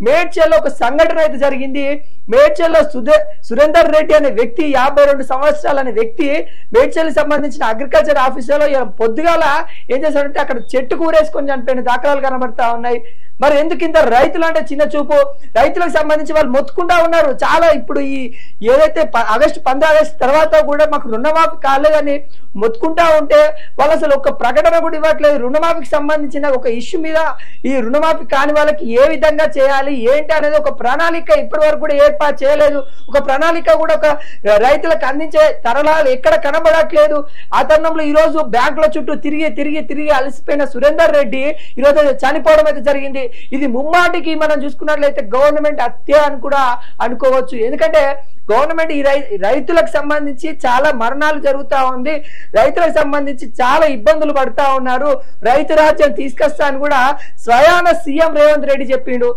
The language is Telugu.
మేడ్చల్లో ఒక సంఘటన అయితే జరిగింది. మేడ్చల్లో సురేందర్ రెడ్డి అనే వ్యక్తి 52 సంవత్సరాలు అనే వ్యక్తి మేడ్చల్కి సంబంధించిన అగ్రికల్చర్ ఆఫీసులో పొద్దుగాల ఏం చేశాడంటే అక్కడ చెట్టు కూరేసుకొని చనిపోయిన దాఖలాలు కనబడతా ఉన్నాయి. మరి ఎందుకు ఇంత రైతులు అంటే చిన్న చూపు? రైతులకు సంబంధించి వాళ్ళు మొత్తుకుంటా ఉన్నారు చాలా. ఇప్పుడు ఈ ఏదైతే ఆగస్టు 15 తర్వాత కూడా మాకు రుణమాఫీ కాలేదని మొత్తుకుంటా ఉంటే వాళ్ళు అసలు ఒక ప్రకటన కూడా ఇవ్వట్లేదు. రుణమాఫీకి సంబంధించిన ఒక ఇష్యూ మీద ఈ రుణమాఫీ కాని వాళ్ళకి ఏ విధంగా చేయాలి ఏంటి అనేది ఒక ప్రణాళిక ఇప్పటి వరకు కూడా ఏర్పాటు చేయలేదు. ఒక ప్రణాళిక కూడా ఒక రైతులకు అందించే తరలాలు ఎక్కడ కనబడట్లేదు. ఆ తరుణంలో ఈ రోజు బ్యాంకుల చుట్టూ తిరిగి తిరిగి తిరిగి అలసిపోయిన సురేందర్ రెడ్డి ఈరోజు చనిపోవడం అయితే జరిగింది. ఇది ముమ్మాటికి మనం చూసుకున్నట్లయితే గవర్నమెంట్ హత్య అని కూడా అనుకోవచ్చు. ఎందుకంటే గవర్నమెంట్ ఈ రైతులకు సంబంధించి చాలా మరణాలు జరుగుతా ఉంది. రైతులకు సంబంధించి చాలా ఇబ్బందులు పడుతా ఉన్నారు. రైతు రాజ్యం తీసుకొస్తా అని కూడా స్వయాన సీఎం రేవంత్ రెడ్డి చెప్పిండు.